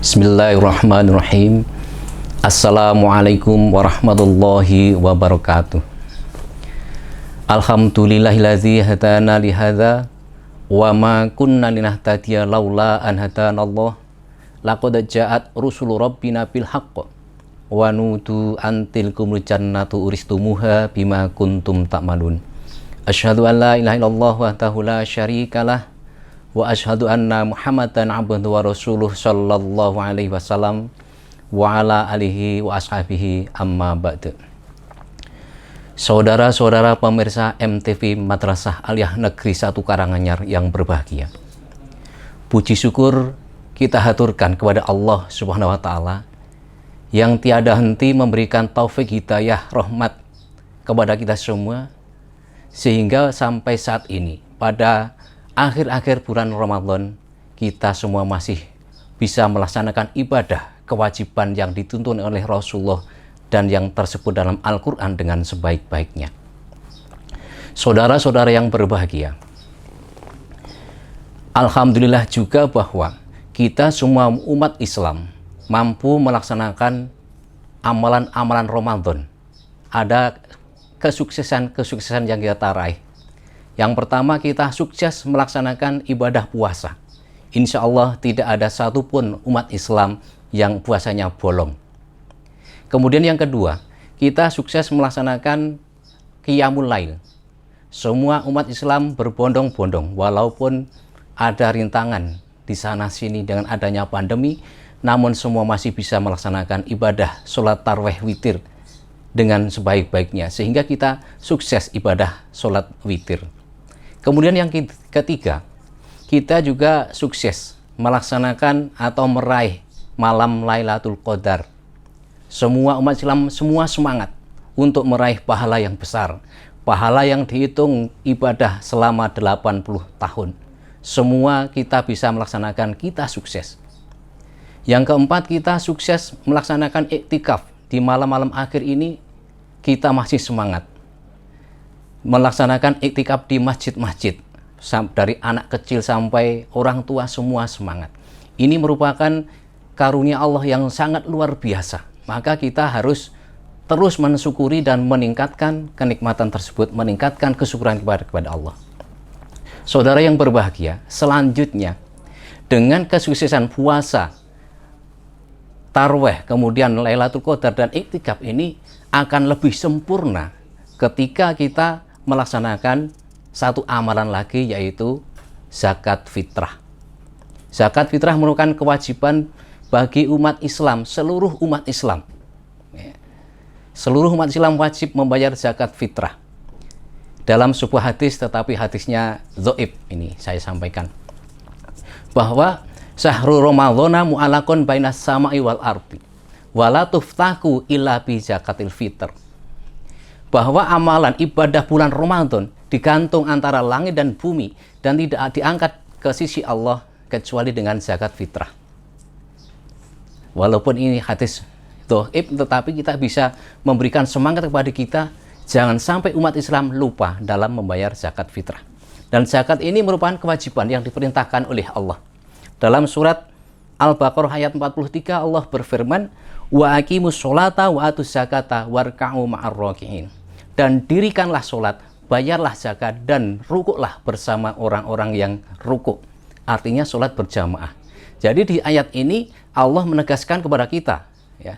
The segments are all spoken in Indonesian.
Bismillahirrahmanirrahim. Assalamualaikum warahmatullahi wabarakatuh. Alhamdulillahillazi hadana lihadza wa ma kunna linahtadiya laula an hadanallah. Laqad ja'at rusulu rabbina bil haqq wa nudu antil kumul jannatu uristumuha bima kuntum ta'malun. Asyhadu an la ilaha illallah wahdahu la syarikalah wa asyhadu anna Muhammadan abduhu wa rasuluh sallallahu alaihi wasallam wa ala alihi wa ashabihi amma ba'du. Saudara-saudara pemirsa MTV Madrasah Aliyah Negeri 1 Karanganyar yang berbahagia, puji syukur kita haturkan kepada Allah Subhanahu wa taala yang tiada henti memberikan taufik hidayah rahmat kepada kita semua, sehingga sampai saat ini pada akhir-akhir bulan Ramadan kita semua masih bisa melaksanakan ibadah kewajiban yang dituntun oleh Rasulullah dan yang tersebut dalam Al-Quran dengan sebaik-baiknya. Saudara-saudara yang berbahagia, alhamdulillah juga bahwa kita semua umat Islam mampu melaksanakan amalan-amalan Ramadan. Ada kesuksesan-kesuksesan yang kita raih. Yang pertama, kita sukses melaksanakan ibadah puasa. Insya Allah tidak ada satupun umat Islam yang puasanya bolong. Kemudian yang kedua, kita sukses melaksanakan Qiyamul Lail. Semua umat Islam berbondong-bondong, walaupun ada rintangan di sana-sini dengan adanya pandemi, namun semua masih bisa melaksanakan ibadah sholat tarawih witir dengan sebaik-baiknya, sehingga kita sukses ibadah sholat witir. Kemudian yang ketiga, kita juga sukses melaksanakan atau meraih malam Lailatul Qadar. Semua umat Islam semua semangat untuk meraih pahala yang besar, pahala yang dihitung ibadah selama 80 tahun. Semua kita bisa melaksanakan, kita sukses. Yang keempat, kita sukses melaksanakan iktikaf. Di malam-malam akhir ini kita masih semangat melaksanakan iktikaf di masjid-masjid, dari anak kecil sampai orang tua semua semangat. Ini merupakan karunia Allah yang sangat luar biasa. Maka kita harus terus mensyukuri dan meningkatkan kenikmatan tersebut, meningkatkan kesyukuran kepada Allah. Saudara yang berbahagia, selanjutnya dengan kesuksesan puasa, tarawih, kemudian Lailatul Qadar dan iktikaf ini akan lebih sempurna ketika kita melaksanakan satu amalan lagi, yaitu zakat fitrah. Zakat fitrah merupakan kewajiban bagi umat Islam, seluruh umat Islam. Seluruh umat Islam wajib membayar zakat fitrah. Dalam sebuah hadis, tetapi hadisnya dhaif, ini saya sampaikan, bahwa syahrul ramadhana mu'alaqun bainas sama'i wal ardi wala tuftaku illa bi zakatil fitr. Bahwa amalan ibadah bulan Ramadan digantung antara langit dan bumi dan tidak diangkat ke sisi Allah kecuali dengan zakat fitrah. Walaupun ini hadis dhaif, tetapi kita bisa memberikan semangat kepada kita, jangan sampai umat Islam lupa dalam membayar zakat fitrah. Dan zakat ini merupakan kewajiban yang diperintahkan oleh Allah. Dalam surat Al-Baqarah ayat 43, Allah berfirman, wa aqimus sholata wa atuz zakata warka'u ma'ar raki'in. Dan dirikanlah sholat, bayarlah zakat, dan rukuklah bersama orang-orang yang rukuk. Artinya sholat berjamaah. Jadi di ayat ini Allah menegaskan kepada kita, ya,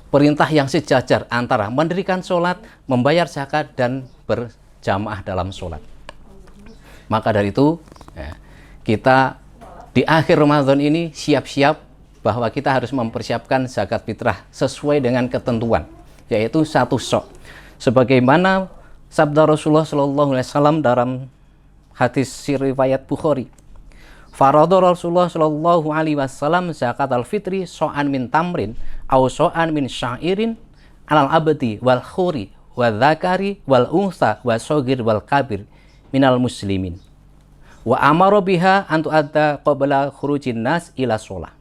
perintah yang sejajar antara mendirikan sholat, membayar zakat, dan berjamaah dalam sholat. Maka dari itu, ya, kita di akhir Ramadan ini siap-siap bahwa kita harus mempersiapkan zakat fitrah sesuai dengan ketentuan, yaitu 1 sok. Sebagaimana sabda Rasulullah Shallallahu Alaihi Wasallam dalam hadis riwayat Bukhari, faradha Rasulullah Shallallahu Alaihi Wasallam zakat al-fitri so'an min tamrin au so'an min syairin alal abdi wal khuri wal dzakari wal unsa wal sogir wal kabir minal muslimin wa amara biha antu adda qabla khurujin nas ila sholah.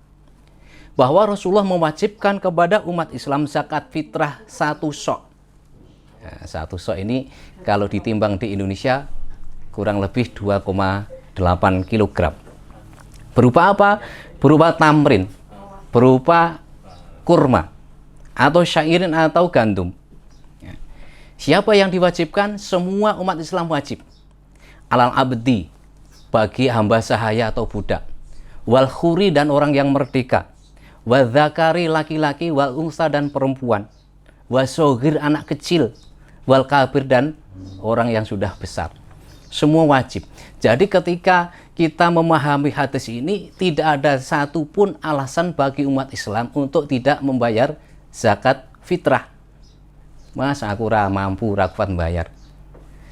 Bahwa Rasulullah mewajibkan kepada umat Islam zakat fitrah 1 sok. Nah, 1 sok ini kalau ditimbang di Indonesia kurang lebih 2,8 kg. Berupa apa? Berupa tamrin. berupa kurma atau syairin atau gandum. Siapa yang diwajibkan? Semua umat Islam wajib. Alal abdi, bagi hamba sahaya atau budak, wal khuri dan orang yang merdeka, wal zakari laki-laki, wal unsa dan perempuan, wal sogir anak kecil, wal kabir dan orang yang sudah besar. Semua wajib. Jadi ketika kita memahami hadis ini, tidak ada satupun alasan bagi umat Islam untuk tidak membayar zakat fitrah. Mas, aku mampu kuat bayar.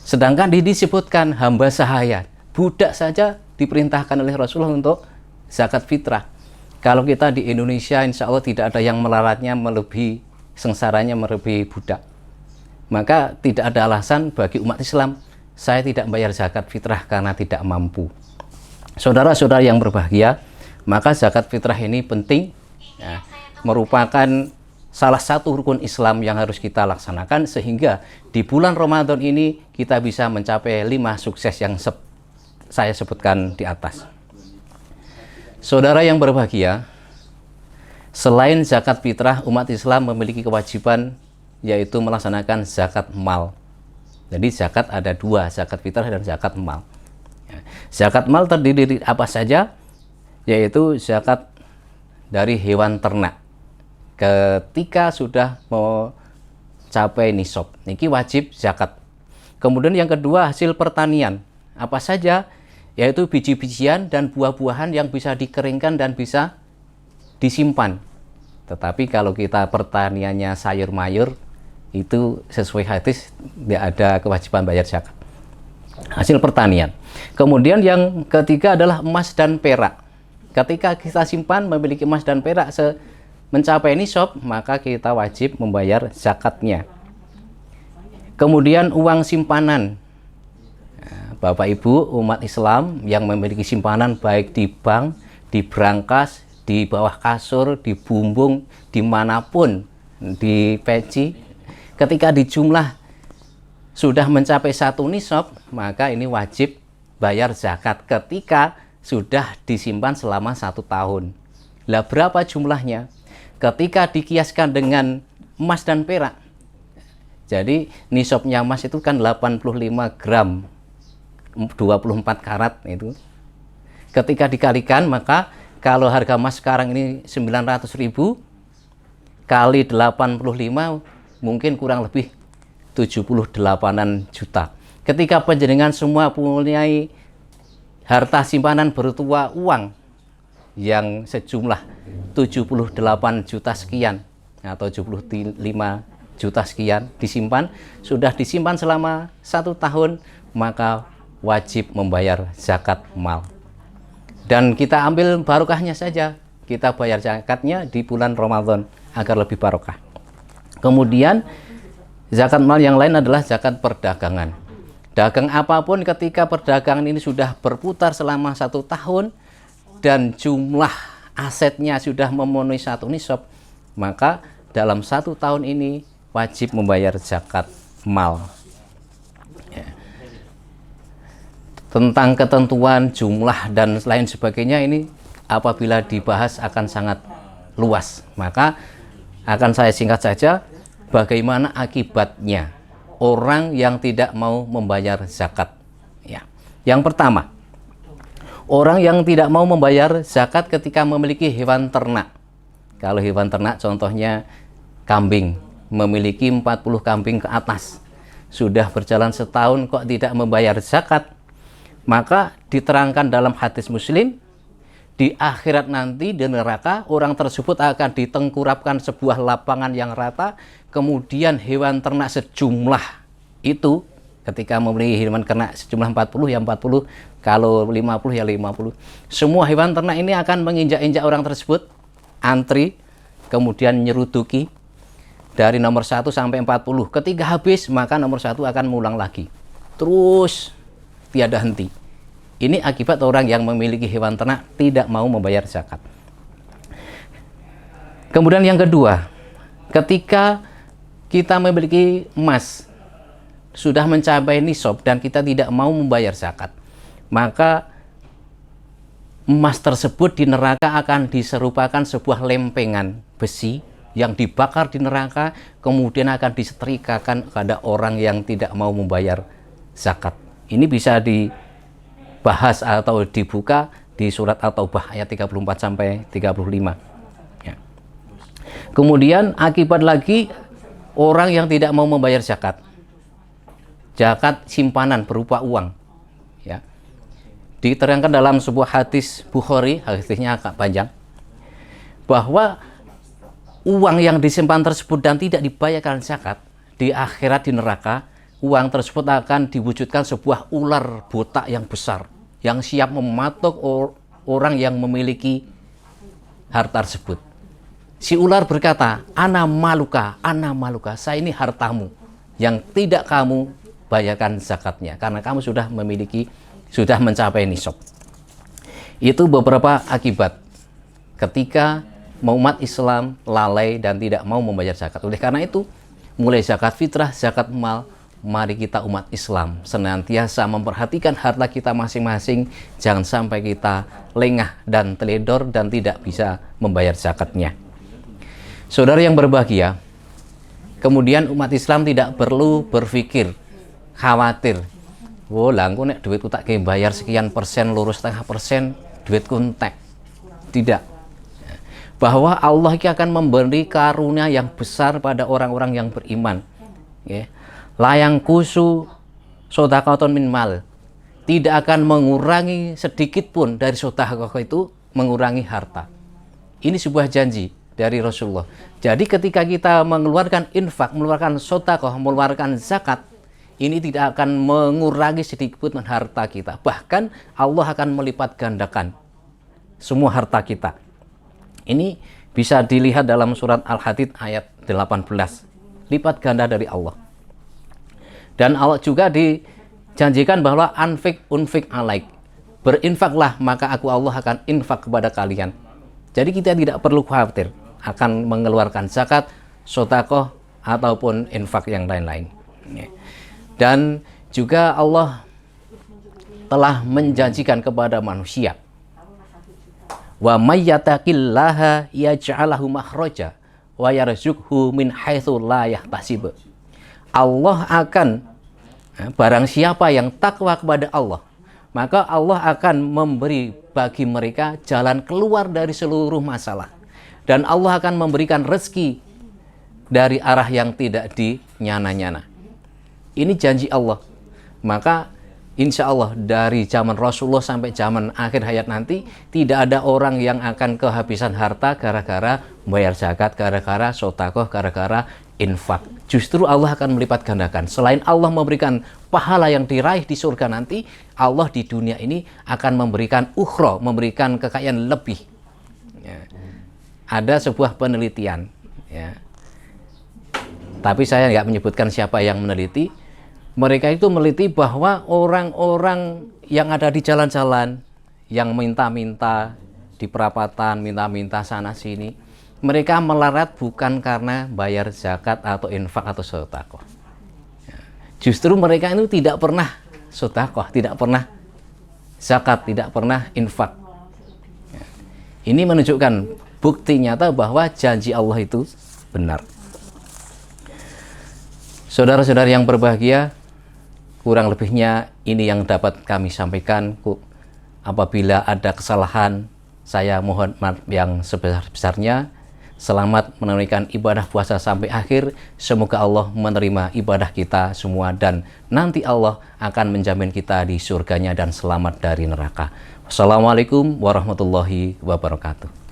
Sedangkan disebutkan hamba sahaya, budak saja diperintahkan oleh Rasulullah untuk zakat fitrah. Kalau kita di Indonesia, insya Allah tidak ada yang melaratnya melebihi sengsaranya melebihi budak. Maka tidak ada alasan bagi umat Islam saya tidak bayar zakat fitrah karena tidak mampu. Saudara-saudara yang berbahagia, maka zakat fitrah ini penting, ya, merupakan salah satu rukun Islam yang harus kita laksanakan sehingga di bulan Ramadan ini kita bisa mencapai 5 sukses yang saya sebutkan di atas. Saudara yang berbahagia, selain zakat fitrah, umat Islam memiliki kewajiban yaitu melaksanakan zakat mal. Jadi zakat ada 2, zakat fitrah dan zakat mal. Zakat mal terdiri dari apa saja? Yaitu zakat dari hewan ternak. Ketika sudah mau capai nisab, niki wajib zakat. Kemudian yang kedua, hasil pertanian. Apa saja? Yaitu biji-bijian dan buah-buahan yang bisa dikeringkan dan bisa disimpan. Tetapi kalau kita pertaniannya sayur mayur, itu sesuai hadis tidak ada kewajiban bayar zakat. Hasil pertanian. Kemudian yang ketiga adalah emas dan perak. Ketika kita simpan memiliki emas dan perak mencapai nisab, maka kita wajib membayar zakatnya. Kemudian uang simpanan. Bapak Ibu umat Islam yang memiliki simpanan baik di bank, di brankas, di bawah kasur, di bumbung, dimanapun, di peci, ketika dijumlah sudah mencapai 1 nisab, maka ini wajib bayar zakat ketika sudah disimpan selama 1 tahun. Lah berapa jumlahnya? Ketika dikiaskan dengan emas dan perak, jadi nisabnya emas itu kan 85 gram 24 karat itu. Ketika dikalikan, maka kalau harga emas sekarang ini 900.000 kali 85 mungkin kurang lebih 78-an juta. Ketika panjenengan semua mempunyai harta simpanan berupa uang yang sejumlah 78 juta sekian atau 75 juta sekian disimpan, sudah disimpan selama 1 tahun, maka wajib membayar zakat mal. Dan kita ambil barokahnya saja, kita bayar zakatnya di bulan Ramadan agar lebih barokah. Kemudian zakat mal yang lain adalah zakat perdagangan. Dagang apapun ketika perdagangan ini sudah berputar selama 1 tahun dan jumlah asetnya sudah memenuhi 1 nisab, maka dalam 1 tahun ini wajib membayar zakat mal. Ya. Tentang ketentuan jumlah dan lain sebagainya ini apabila dibahas akan sangat luas, maka akan saya singkat saja bagaimana akibatnya orang yang tidak mau membayar zakat. Ya. Yang pertama, orang yang tidak mau membayar zakat ketika memiliki hewan ternak. Kalau hewan ternak contohnya kambing, memiliki 40 kambing ke atas, sudah berjalan setahun kok tidak membayar zakat, maka diterangkan dalam hadis Muslim, di akhirat nanti di neraka orang tersebut akan ditengkurapkan sebuah lapangan yang rata, kemudian hewan ternak sejumlah itu ketika memiliki hewan ternak sejumlah 40 ya 40, kalau 50 ya 50. Semua hewan ternak ini akan menginjak-injak orang tersebut, antri, kemudian nyeruduki dari nomor 1 sampai 40. Ketika habis, maka nomor 1 akan mengulang lagi. Terus tiada henti. Ini akibat orang yang memiliki hewan ternak tidak mau membayar zakat. Kemudian yang kedua, ketika kita memiliki emas sudah mencapai nisab dan kita tidak mau membayar zakat, maka emas tersebut di neraka akan diserupakan sebuah lempengan besi yang dibakar di neraka, kemudian akan disetrikakan kepada orang yang tidak mau membayar zakat. Ini bisa dibahas atau dibuka di surat At-Taubah ayat 34 sampai 35. Ya. Kemudian akibat lagi orang yang tidak mau membayar zakat. Zakat simpanan berupa uang. Ya. Diterangkan dalam sebuah hadis Bukhari, hadisnya agak panjang, bahwa uang yang disimpan tersebut dan tidak dibayarkan zakat, di akhirat di neraka, uang tersebut akan diwujudkan sebuah ular botak yang besar yang siap mematuk orang yang memiliki harta tersebut. Si ular berkata, ana maluka, saya ini hartamu yang tidak kamu bayarkan zakatnya karena kamu sudah mencapai nisab. Itu beberapa akibat ketika umat Islam lalai dan tidak mau membayar zakat. Oleh karena itu, mulai zakat fitrah, zakat mal, mari kita umat Islam senantiasa memperhatikan harta kita masing-masing, jangan sampai kita lengah dan teledor dan tidak bisa membayar zakatnya. Saudara yang berbahagia, kemudian umat Islam tidak perlu berpikir khawatir, "Wo, langku nek duitku tak kayak bayar sekian persen, lurus setengah persen, duitku entek." Tidak. Bahwa Allah akan memberi karunia yang besar pada orang-orang yang beriman. Ya. Layang kusu sodaqaton min mal, tidak akan mengurangi sedikit pun dari sedekah itu mengurangi harta. Ini sebuah janji dari Rasulullah. Jadi ketika kita mengeluarkan infak, mengeluarkan sedekah, mengeluarkan zakat, ini tidak akan mengurangi sedikit pun harta kita. Bahkan Allah akan melipat gandakan semua harta kita. Ini bisa dilihat dalam surat Al-Hadid ayat 18. Lipat ganda dari Allah. Dan Allah juga dijanjikan bahwa unfik alaik. Berinfaklah maka aku Allah akan infak kepada kalian. Jadi kita tidak perlu khawatir akan mengeluarkan zakat, sedekah ataupun infak yang lain-lain. Dan juga Allah telah menjanjikan kepada manusia, wa may yattaqillaha yaj'alhu makhraja wa yarzuqhu min haitsu la yahtasib. Allah akan, barang siapa yang takwa kepada Allah, maka Allah akan memberi bagi mereka jalan keluar dari seluruh masalah, dan Allah akan memberikan rezeki dari arah yang tidak dinyana-nyana. Ini janji Allah. Maka insya Allah dari zaman Rasulullah sampai zaman akhir hayat nanti, tidak ada orang yang akan kehabisan harta gara-gara bayar zakat, gara-gara sedekah, gara-gara infak. Justru Allah akan melipat gandakan. Selain Allah memberikan pahala yang diraih di surga nanti, Allah di dunia ini akan memberikan ukhra, memberikan kekayaan lebih. Ya. Ada sebuah penelitian, ya. Tapi saya nggak menyebutkan siapa yang meneliti. Mereka itu meneliti bahwa orang-orang yang ada di jalan-jalan, yang minta-minta di perapatan, minta-minta sana-sini, mereka melarat bukan karena bayar zakat atau infak atau sedekah. Justru mereka itu tidak pernah sedekah, tidak pernah zakat, tidak pernah infak. Ini menunjukkan bukti nyata bahwa janji Allah itu benar. Saudara-saudara yang berbahagia, kurang lebihnya ini yang dapat kami sampaikan. Apabila ada kesalahan, saya mohon maaf yang sebesar-besarnya. Selamat menunaikan ibadah puasa sampai akhir. Semoga Allah menerima ibadah kita semua dan nanti Allah akan menjamin kita di surganya dan selamat dari neraka. Wassalamualaikum warahmatullahi wabarakatuh.